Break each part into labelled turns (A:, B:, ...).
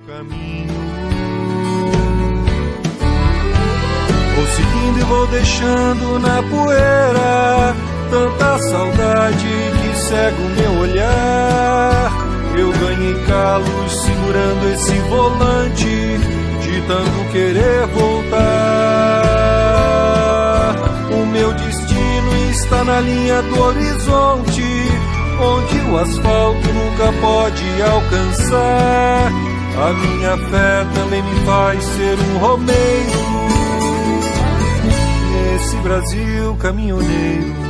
A: Vou seguindo e vou deixando na poeira tanta saudade que cega o meu olhar. Eu ganhei calos segurando esse volante, de tanto querer voltar. O meu destino está na linha do horizonte, onde o asfalto nunca pode alcançar. A minha fé também me faz ser um romeiro nesse Brasil caminhoneiro.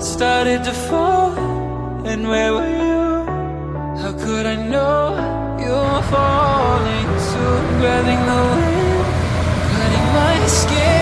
B: Started to fall, and where were you? How could I know you were falling soon? Grabbing the wind, cutting my skin.